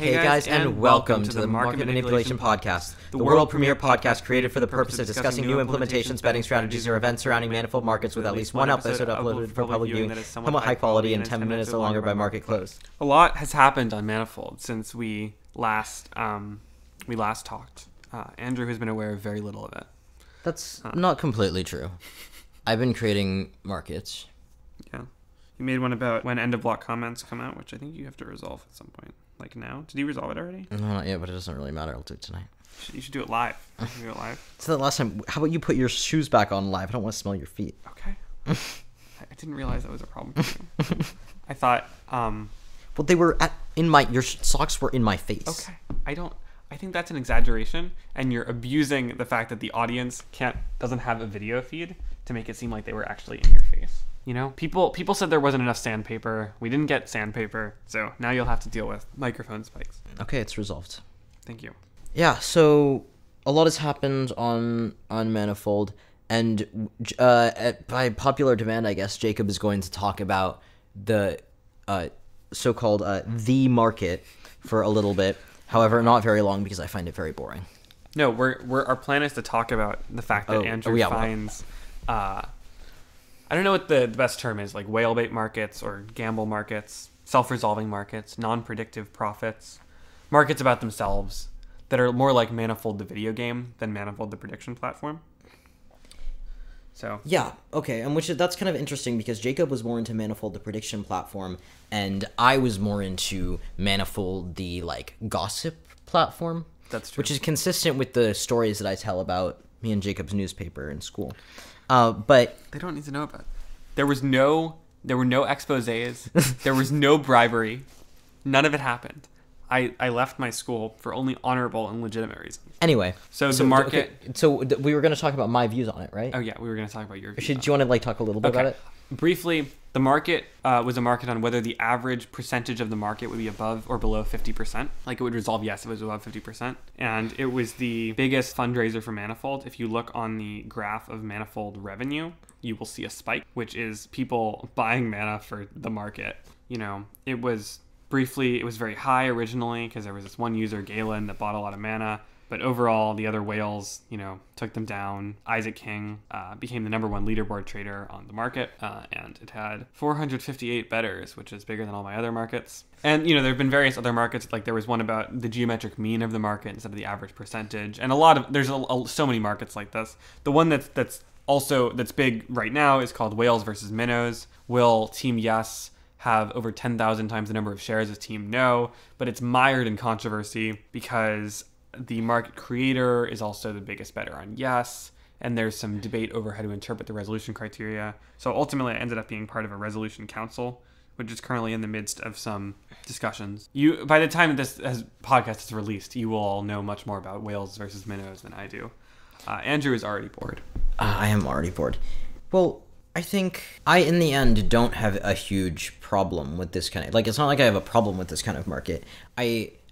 Hey guys, and welcome to the Market Manipulation Podcast, the world premiere podcast created for the purpose of discussing new implementations, betting strategies, or events surrounding manifold markets with at least one episode uploaded for public viewing that is somewhat high quality and 10 minutes or longer by market close. A lot has happened on Manifold since we last talked. Andrew has been aware of very little of it. That's not completely true. I've been creating markets. Yeah. You made one about when end of block comments come out, which I think you have to resolve at some point. Like now? Did you resolve it already? No, not yet, but it doesn't really matter. I'll do it tonight. You should do it live. You should do it live. So the last time, how about you put your shoes back on live? I don't want to smell your feet. Okay. I didn't realize that was a problem for you. I thought, well, they were your socks were in my face. Okay. I think that's an exaggeration, and you're abusing the fact that the audience doesn't have a video feed to make it seem like they were actually in your face. You know, people said there wasn't enough sandpaper. We didn't get sandpaper, so now you'll have to deal with microphone spikes. Okay, it's resolved. Thank you. Yeah, so a lot has happened on Manifold, and by popular demand, I guess, Jacob is going to talk about the so-called the market for a little bit. However, not very long because I find it very boring. No, our plan is to talk about the fact that Andrew finds... I don't know what the best term is, like whale bait markets or gamble markets, self-resolving markets, non-predictive profits, markets about themselves that are more like Manifold the video game than Manifold the prediction platform. So yeah, okay, and that's kind of interesting because Jacob was more into Manifold the prediction platform, and I was more into Manifold the like gossip platform. That's true. Which is consistent with the stories that I tell about me and Jacob's newspaper in school. But they don't need to know about it. There were no exposés. There was no bribery. None of it happened. I left my school for only honorable and legitimate reasons. Anyway, so the market. Okay, so we were going to talk about my views on it, right? Oh yeah, we were going to talk about your views. Do you want to like talk a little bit about it? Briefly, the market was a market on whether the average percentage of the market would be above or below 50%. Like it would resolve yes, it was above 50%. And it was the biggest fundraiser for Manifold. If you look on the graph of Manifold revenue, you will see a spike, which is people buying mana for the market. You know, it was very high originally because there was this one user, Galen, that bought a lot of mana. But overall, the other whales, took them down. Isaac King became the #1 leaderboard trader on the market, and it had 458 bettors, which is bigger than all my other markets. And, there have been various other markets, like there was one about the geometric mean of the market instead of the average percentage. And there's so many markets like this. The one that's big right now is called Whales versus Minnows. Will Team Yes have over 10,000 times the number of shares as Team No? But it's mired in controversy because the market creator is also the biggest bettor on Yes, and there's some debate over how to interpret the resolution criteria. So ultimately, I ended up being part of a resolution council, which is currently in the midst of some discussions. By the time this podcast is released, you will all know much more about whales versus minnows than I do. Andrew is already bored. I am already bored. Well, I think I, in the end, don't have a huge problem with this kind of... Like, it's not like I have a problem with this kind of market.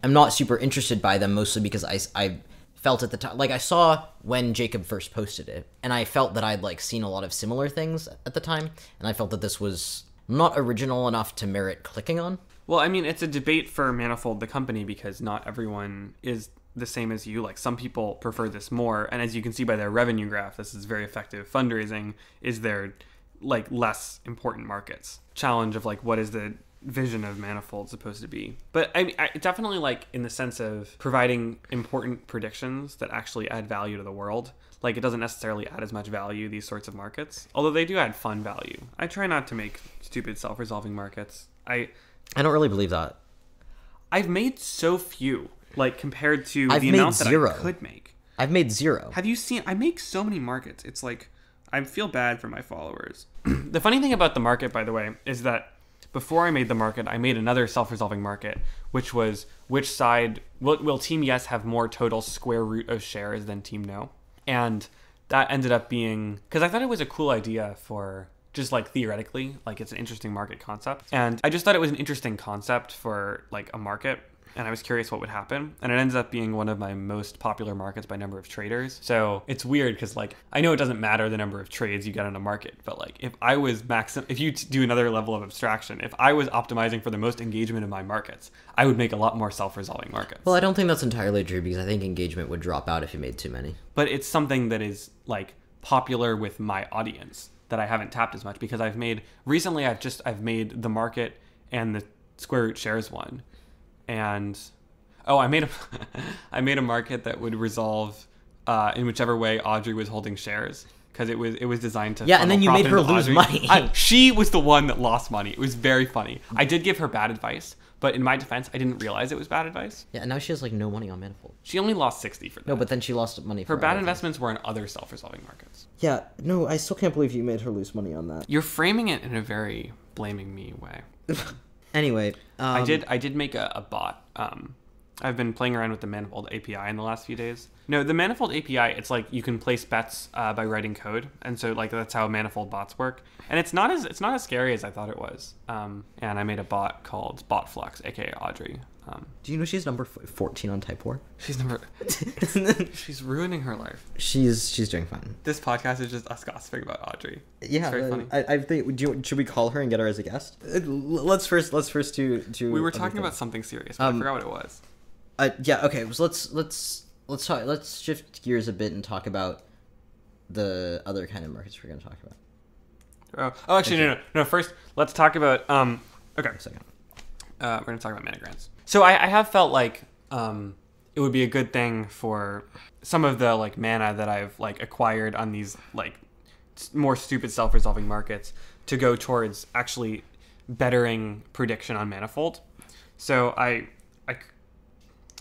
I'm not super interested by them, mostly because I felt at the time, like I saw when Jacob first posted it, and I felt that I'd like seen a lot of similar things at the time, and I felt that this was not original enough to merit clicking on. Well, I mean, it's a debate for Manifold, the company, because not everyone is the same as you. Like, some people prefer this more, and as you can see by their revenue graph, this is very effective fundraising, is their like less important markets. Challenge of like, what is the vision of Manifold supposed to be? But I definitely like in the sense of providing important predictions that actually add value to the world. Like, it doesn't necessarily add as much value, these sorts of markets, although they do add fun value. I try not to make stupid self-resolving markets. I don't really believe that. I've made so few, like compared to the amount that I could make. I've made 0. Have you seen? I make so many markets. It's like, I feel bad for my followers. The funny thing about the market, by the way, is that before I made the market, I made another self-resolving market, which was which side will Team Yes have more total square root of shares than Team No? And that ended up being, because I thought it was a cool idea for just like theoretically, like it's an interesting market concept. And I just thought it was an interesting concept for like a market. and I was curious what would happen. And it ends up being one of my most popular markets by number of traders. So it's weird because like I know it doesn't matter the number of trades you get in a market, but like if you do another level of abstraction, if I was optimizing for the most engagement in my markets, I would make a lot more self-resolving markets. Well, I don't think that's entirely true because I think engagement would drop out if you made too many. But it's something that is like popular with my audience that I haven't tapped as much because I've made the market and the square root shares one, and I made a market that would resolve in whichever way Audrey was holding shares because it was designed to and then you made her lose money. She was the one that lost money. It was very funny. I did give her bad advice, but in my defense, I didn't realize it was bad advice. Yeah, and now she has like no money on Manifold. She only lost 60 for that. No, but then she lost money for her bad investments were in other self-resolving markets. Yeah, no, I still can't believe you made her lose money on that. You're framing it in a very blaming me way. Anyway, I did make a bot. I've been playing around with the Manifold API in the last few days. No, the Manifold API, it's like you can place bets by writing code, and so like that's how Manifold bots work. And it's not as scary as I thought it was. And I made a bot called BotFlux, aka Audrey. Do you know she's number 14 on Type 4? She's ruining her life. She's doing fine. This podcast is just us gossiping about Audrey. Yeah, it's very funny. I think. Should we call her and get her as a guest? Let's first do. We were talking about something serious, but I forgot what it was. Yeah. Okay. So let's shift gears a bit and talk about the other kind of markets we're going to talk about. Oh, actually, no. First, let's talk about. Okay. A second. We're going to talk about mana grants. So I have felt like it would be a good thing for some of the like mana that I've like acquired on these like more stupid self-resolving markets to go towards actually bettering prediction on Manifold. So I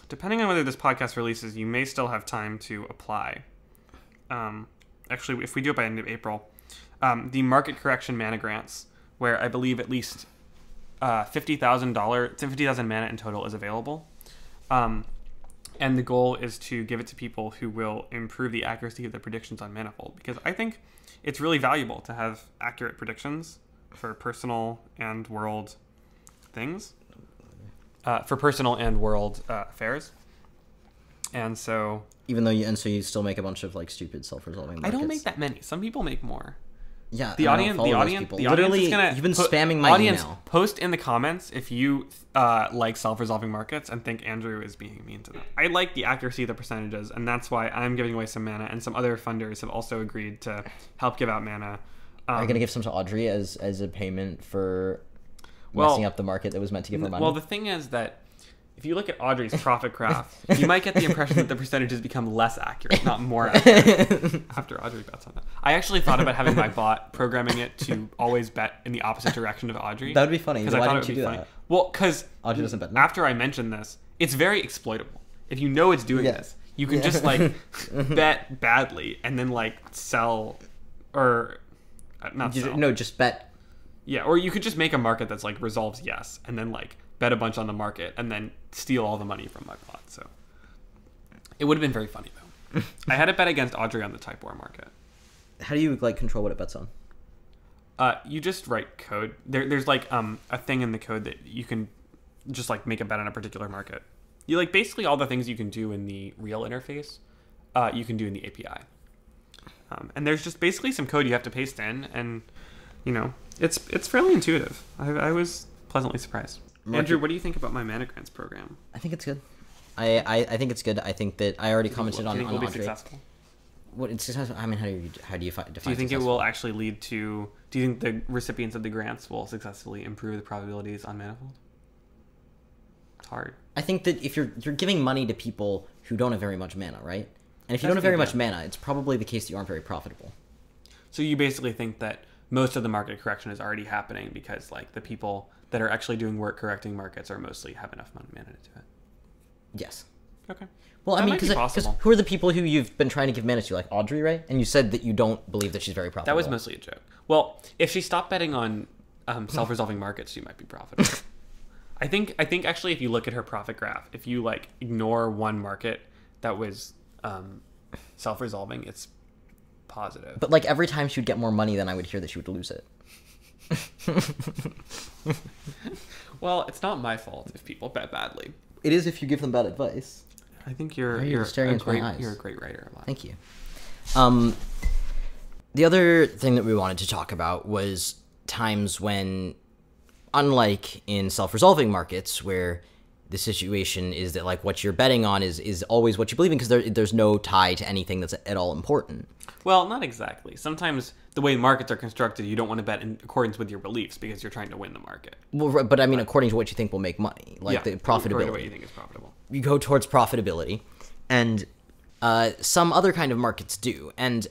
depending on whether this podcast releases, you may still have time to apply. Actually, if we do it by end of April, the market correction mana grants, where I believe at least $50,000 mana in total is available. And the goal is to give it to people who will improve the accuracy of their predictions on Manifold, because I think it's really valuable to have accurate predictions for personal and world things, for personal and world affairs. And so, even though you still make a bunch of like stupid self-resolving markets. I don't make that many. Some people make more. Yeah, the audience literally is gonna you've been spamming my email. Post in the comments if you like self-resolving markets and think Andrew is being mean to them. I like the accuracy of the percentages, and that's why I'm giving away some mana, and some other funders have also agreed to help give out mana. Are you gonna give some to Audrey as a payment for messing up the market that was meant to give her money? Well, the thing is that if you look at Audrey's profit graph, you might get the impression that the percentages become less accurate, not more accurate, after Audrey bets on that. I actually thought about having my bot programming it to always bet in the opposite direction of Audrey. That would be funny. Why didn't you do that? Well, because Audrey doesn't bet. After I mentioned this, it's very exploitable. If you know it's doing this, you can just like bet badly and then like sell or not sell. No, just bet. Yeah, or you could just make a market that's like resolves yes, and then like bet a bunch on the market and then steal all the money from my bot. So it would have been very funny though. I had it bet against Audrey on the Type War market. How do you like control what it bets on? You just write code. There's like a thing in the code that you can just like make a bet on a particular market. You like basically all the things you can do in the real interface, you can do in the API. And there's just basically some code you have to paste in, and you know it's fairly intuitive. I was pleasantly surprised. Andrew, what do you think about my mana grants program? I think it's good. I think it's good. I think that I already commented on Audrey. Audrey. Successful? What it's successful? I mean, how do you define? Do you think it will actually lead to? Do you think the recipients of the grants will successfully improve the probabilities on Manifold? It's hard. I think that if you're giving money to people who don't have very much mana, right? And if you don't have very much mana, it's probably the case that you aren't very profitable. So you basically think that most of the market correction is already happening because like the people that are actually doing work correcting markets are mostly have enough mana to do it. Yes. Okay. Well, I mean, because who are the people who you've been trying to give mana to? Like Audrey, right? And you said that you don't believe that she's very profitable. That was mostly a joke. Well, if she stopped betting on self-resolving markets, she might be profitable. I think actually, if you look at her profit graph, if you like ignore one market that was self-resolving, it's positive. But like every time she would get more money, then I would hear that she would lose it. Well, it's not my fault if people bet badly. it is if you give them bad advice. I think you're staring a into my great eyes? you're a great writer. Thank you. The other thing that we wanted to talk about was times when, unlike in self-resolving markets, where the situation is that like what you're betting on is always what you believe in because there's no tie to anything that's at all important. Well, not exactly. Sometimes the way markets are constructed, you don't want to bet in accordance with your beliefs because you're trying to win the market. Well, but I mean, according to what you think will make money, like the profitability. According to what you think is profitable. You go towards profitability, and some other kind of markets do. And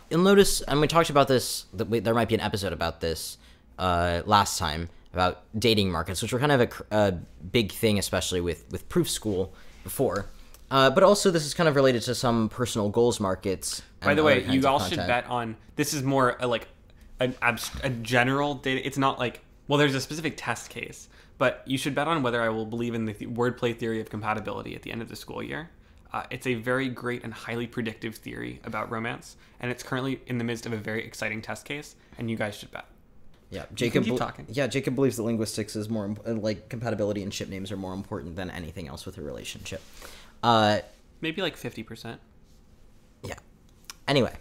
you'll notice, and we talked about this, there might be an episode about this last time, about dating markets, which were kind of a big thing, especially with Proof School before. But also this is kind of related to some personal goals markets. By the way, you all should bet on, this is more like a general data. It's not like, well, there's a specific test case, but you should bet on whether I will believe in the wordplay theory of compatibility at the end of the school year. It's a very great and highly predictive theory about romance, and it's currently in the midst of a very exciting test case, and you guys should bet. Yeah, Jacob. Keep talking. Yeah, Jacob believes that linguistics is more like compatibility and ship names are more important than anything else with a relationship. Maybe like 50%. Yeah. Anyway,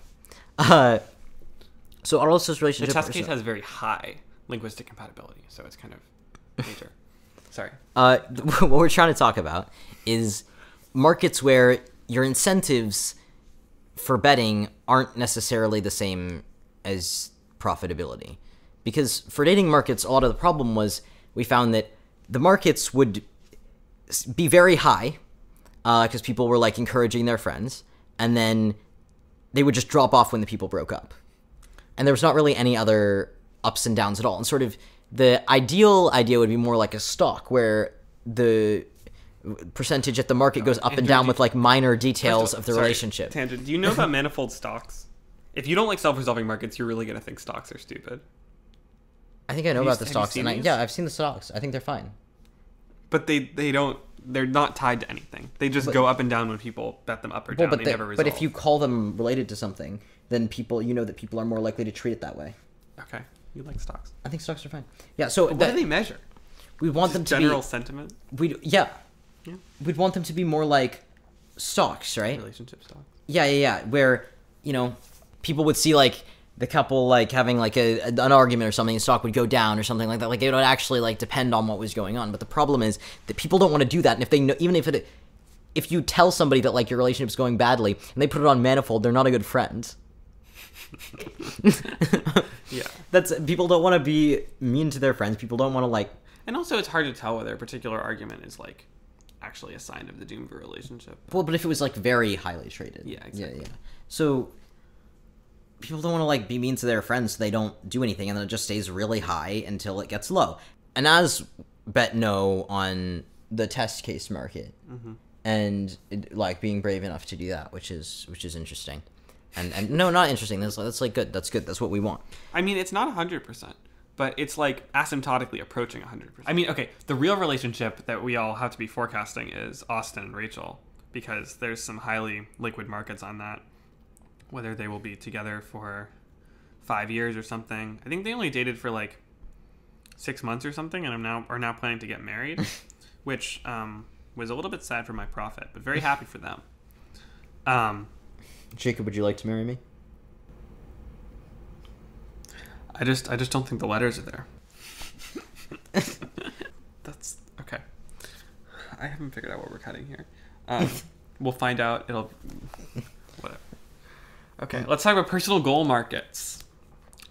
so Arlos's relationship. The test case has very high linguistic compatibility, so it's kind of major. Sorry. What we're trying to talk about is markets where your incentives for betting aren't necessarily the same as profitability. Because for dating markets, a lot of the problem was we found that the markets would be very high because people were like encouraging their friends, and then they would just drop off when the people broke up. And there was not really any other ups and downs at all. And sort of the ideal idea would be more like a stock where the percentage at the market goes up and down with like minor details of the relationship. Tangent. Do you know about manifold stocks? If you don't like self-resolving markets, you're really going to think stocks are stupid. I think I know about the stocks. I've seen the stocks. I think they're fine. But they're not tied to anything. They just go up and down when people bet them up or down. They never resolve. But if you call them related to something, then people are more likely to treat it that way. Okay. You like stocks. I think stocks are fine. Yeah, so what do they measure? We want them to be general sentiment? Yeah. We'd want them to be more like stocks, right? Relationship stocks. Yeah. Where, people would see like the couple like having like an argument or something, the stock would go down or something like that. Like it would actually like depend on what was going on. But the problem is that people don't want to do that. And if they know, even if you tell somebody that like your relationship's going badly and they put it on Manifold, they're not a good friend. Yeah. People don't want to be mean to their friends. People don't want to like. And also it's hard to tell whether a particular argument is like actually a sign of the doom of a relationship. Well, but if it was like very highly traded. Yeah, exactly. Yeah. So people don't want to like be mean to their friends, so they don't do anything, and then it just stays really high until it gets low. And as bet no on the test case market, and like being brave enough to do that, which is interesting, and no, not interesting. That's like good. That's good. That's what we want. I mean, it's not 100%, but it's like asymptotically approaching 100%. I mean, okay, the real relationship that we all have to be forecasting is Austin and Rachel, because there's some highly liquid markets on that. Whether they will be together for 5 years or something. I think they only dated for like 6 months or something, and are now planning to get married, which was a little bit sad for my profit, but very happy for them. Jacob, would you like to marry me? I just don't think the letters are there. That's okay. I haven't figured out what we're cutting here. We'll find out. It'll whatever. Okay, let's talk about personal goal markets.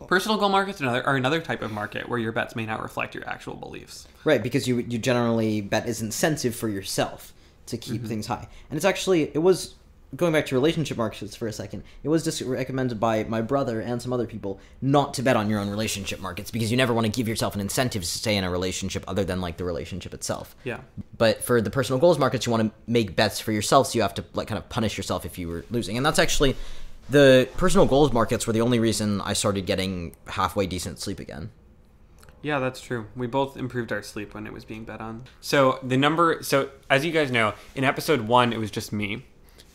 Personal goal markets are another type of market where your bets may not reflect your actual beliefs. Right, because you generally bet as incentive for yourself to keep things high. And it was, going back to relationship markets for a second, it was just recommended by my brother and some other people not to bet on your own relationship markets because you never want to give yourself an incentive to stay in a relationship other than like the relationship itself. Yeah. But for the personal goals markets, you want to make bets for yourself, so you have to like kind of punish yourself if you were losing. And that's actually... The personal goals markets were the only reason I started getting halfway decent sleep again. Yeah, that's true. We both improved our sleep when it was being bet on. So as you guys know, in episode 1, it was just me.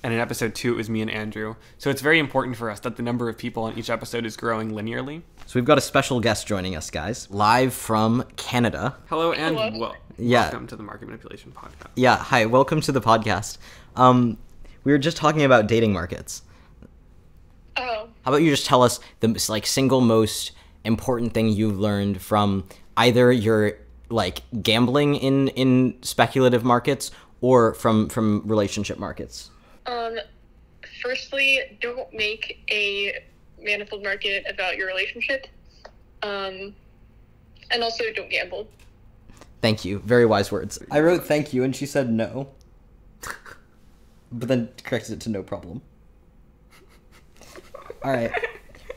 And in episode 2, it was me and Andrew. So it's very important for us that the number of people on each episode is growing linearly. So we've got a special guest joining us, guys, live from Canada. Hello, and Hello. welcome to the Market Manipulation Podcast. Yeah, hi, welcome to the podcast. We were just talking about dating markets. Oh, How about you just tell us the single most important thing you've learned from either your gambling in speculative markets or from relationship markets? firstly, don't make a manifold market about your relationship. And also don't gamble. Thank you. Very wise words. I wrote thank you and she said no. But then corrected it to no problem. All right.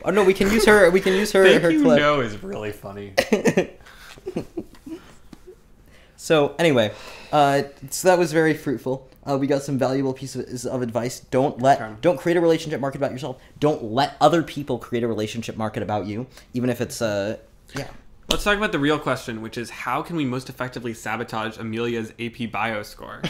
Oh no, we can use her. We can use her. Thank her you, clip. no is really funny. So anyway, so that was very fruitful. We got some valuable pieces of advice. Don't create a relationship market about yourself. Don't let other people create a relationship market about you, even if it's yeah. Let's talk about the real question, which is how can we most effectively sabotage Amelia's AP Bio score?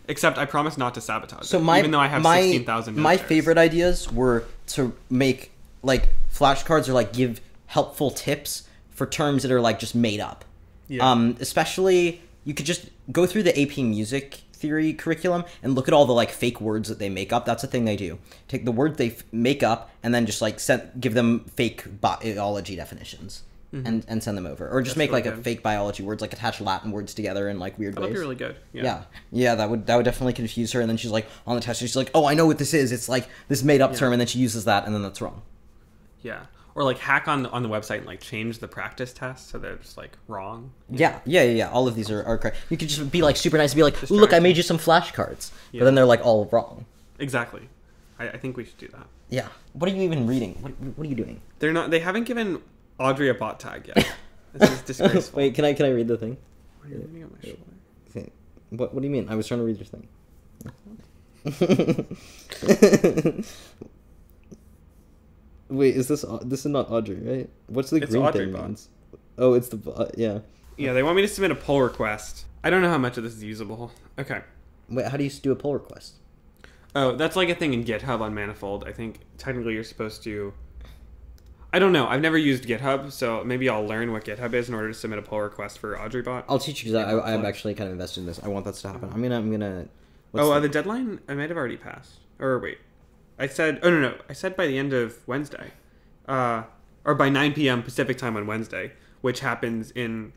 Except I promise not to sabotage it, even though I have 16,000 My favorite ideas were to make flashcards or give helpful tips for terms that are just made up. Yeah. Especially you could just go through the AP music theory curriculum and look at all the fake words that they make up. That's a thing they do. Take the word they make up and then just give them fake biology definitions. Mm-hmm. and send them over, or just make really a fake biology words, attach Latin words together in weird ways. That'd be really good. Yeah, that would definitely confuse her, and then she's on the test she's like, oh, I know what this is, it's this made up term, and then she uses that and then that's wrong. Yeah, or hack on the website and change the practice test so they're just wrong. Yeah, all of these are correct. You could just be super nice and be look, I made you some flashcards, but then they're all wrong. Exactly. I think we should do that. Yeah. What are you even reading? What are you doing? They haven't given Audrey a bot tag yet. This is disgraceful. Wait, can I read the thing? Why are you reading on my shoulder? Okay. What do you mean? I was trying to read your thing. Wait, this is not Audrey, right? What's the green Audrey thing bot. means? Oh, it's the bot. Yeah. Yeah, they want me to submit a pull request. I don't know how much of this is usable. Okay. Wait, how do you do a pull request? Oh, that's a thing in GitHub on Manifold. I think technically you're supposed to. I don't know. I've never used GitHub, so maybe I'll learn what GitHub is in order to submit a pull request for Audrey bot. I'll teach you because I'm actually kind of invested in this. I want that to happen. I'm gonna. The deadline I might have already passed. Or wait, I said. Oh no, I said by the end of Wednesday, or by 9 p.m. Pacific time on Wednesday, which happens in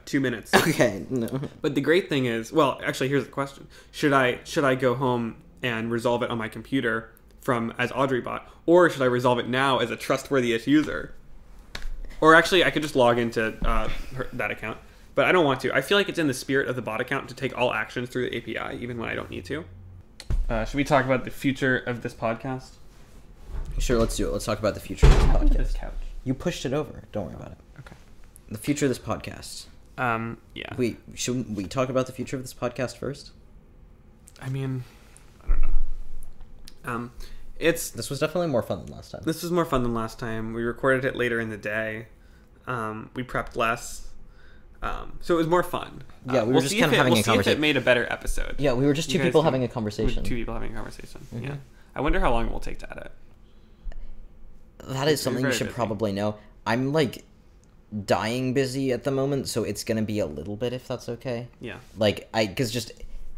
2 minutes. Okay. No. But the great thing is, well, actually, here's the question: Should I go home and resolve it on my computer as Audrey bot, or should I resolve it now as a trustworthy-ish user? Or actually, I could just log into that account, but I don't want to. I feel like it's in the spirit of the bot account to take all actions through the API, even when I don't need to. Should we talk about the future of this podcast? Sure, let's do it. Let's talk about the future of this podcast. This couch. You pushed it over. Don't worry about it. Okay. The future of this podcast. Yeah. Wait, shouldn't we talk about the future of this podcast first? I mean, I don't know. This was definitely more fun than last time. This was more fun than last time. We recorded it later in the day. We prepped less. So it was more fun. Yeah, we were just kind of having a conversation. We'll see if it made a better episode. Yeah, we were just two people having a conversation. Mm-hmm. Yeah. I wonder how long it will take to edit. That is something you should probably know. I'm dying busy at the moment, so it's gonna be a little bit, if that's okay. Yeah. Because just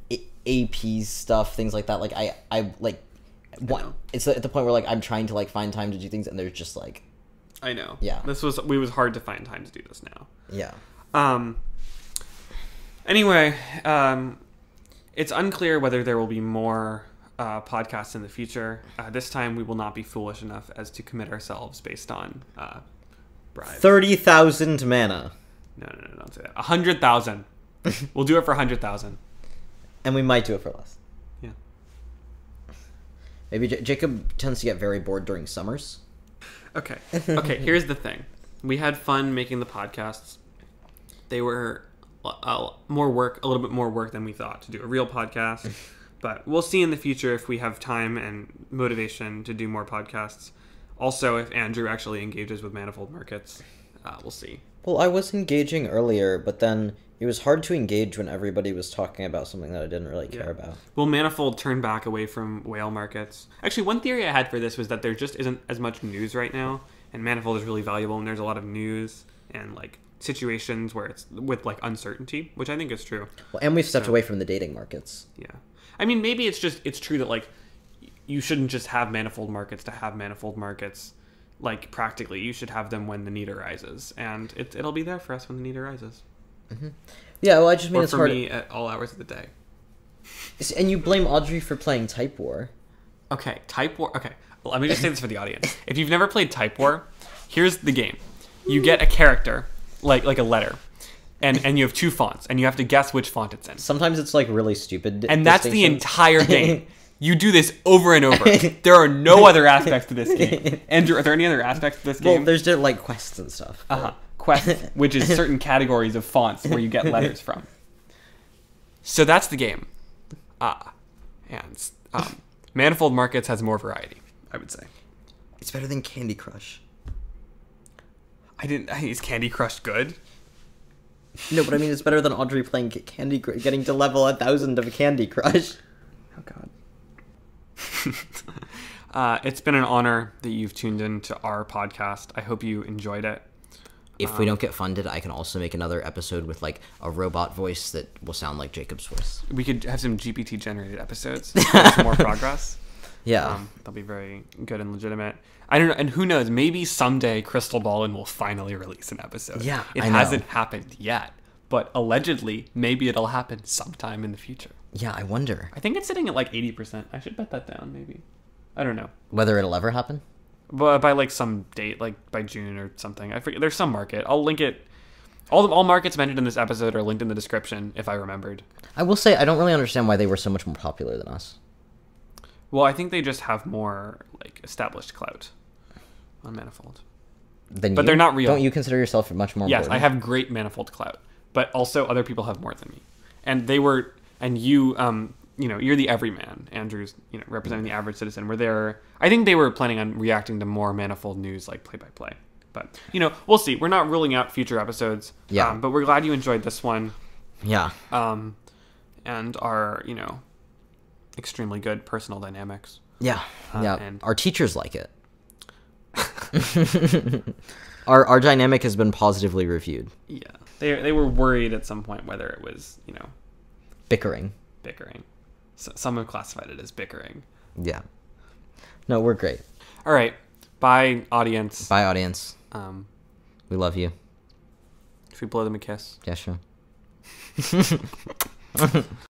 AP stuff, things like that. It's at the point where I'm trying to find time to do things, and there's just I know. Yeah. It was hard to find time to do this now. Yeah. Anyway, it's unclear whether there will be more podcasts in the future. This time we will not be foolish enough as to commit ourselves based on bribes. 30,000 mana. No, don't say that. 100,000. We'll do it for 100,000. And we might do it for less. Yeah. Maybe Jacob tends to get very bored during summers. Okay, here's the thing. We had fun making the podcasts. They were a little bit more work than we thought to do a real podcast. But we'll see in the future if we have time and motivation to do more podcasts. Also, if Andrew actually engages with manifold markets, we'll see. Well, I was engaging earlier, but then It was hard to engage when everybody was talking about something that I didn't really care about. Will Manifold turn back away from whale markets? Actually, one theory I had for this was that there just isn't as much news right now, and Manifold is really valuable, and there's a lot of news and like situations where it's with like uncertainty, which I think is true. Well, and we've stepped away from the dating markets. Yeah. I mean, maybe it's true that like you shouldn't just have Manifold markets to have Manifold markets. Like practically, you should have them when the need arises, and it'll be there for us when the need arises. Mm-hmm. Yeah, well, I just mean or it's for hard. me at all hours of the day. And you blame Audrey for playing Type War. Okay, Type War. Okay, well, let me just say this for the audience. If you've never played Type War, here's the game. You get a character, like a letter, and you have 2 fonts, and you have to guess which font it's in. Sometimes it's like really stupid. And that's the entire game. You do this over and over. There are no other aspects to this game. Andrew, are there any other aspects to this game? Well, there's like quests and stuff. Quests, which is certain categories of fonts where you get letters from. So that's the game. And Manifold Markets has more variety, I would say. It's better than Candy Crush. Is Candy Crush good? No, but I mean it's better than Audrey playing getting to level 1,000 of Candy Crush. Oh God. It's been an honor that you've tuned into our podcast. I hope you enjoyed it. If we don't get funded, I can also make another episode with like a robot voice that will sound like Jacob's voice. We could have some GPT generated episodes. Some more progress. Yeah. They'll be very good and legitimate. I don't know, and who knows, maybe someday Crystal Ballin will finally release an episode. Yeah, It hasn't happened yet, but allegedly, maybe it'll happen sometime in the future. Yeah, I wonder. I think it's sitting at like 80%. I should bet that down, maybe. I don't know. Whether it'll ever happen? But by like some date, like by June or something. I forget. There's some market. I'll link it. All markets mentioned in this episode are linked in the description, if I remembered. I will say, I don't really understand why they were so much more popular than us. Well, I think they just have more like established clout on Manifold. But they're not real. Don't you consider yourself much more Yes, important? I have great Manifold clout, but also other people have more than me. And they were, and you, you're the everyman. Andrew's, representing the average citizen. I think they were planning on reacting to more Manifold news, like play by play. But we'll see. We're not ruling out future episodes. Yeah. But we're glad you enjoyed this one. Yeah. And our, extremely good personal dynamics. Yeah. Yeah. And our teachers like it. Our dynamic has been positively reviewed. Yeah. They were worried at some point whether it was, Bickering. So some have classified it as bickering. Yeah. No, we're great. All right. Bye, audience. Bye, audience. We love you. Should we blow them a kiss? Yeah, sure.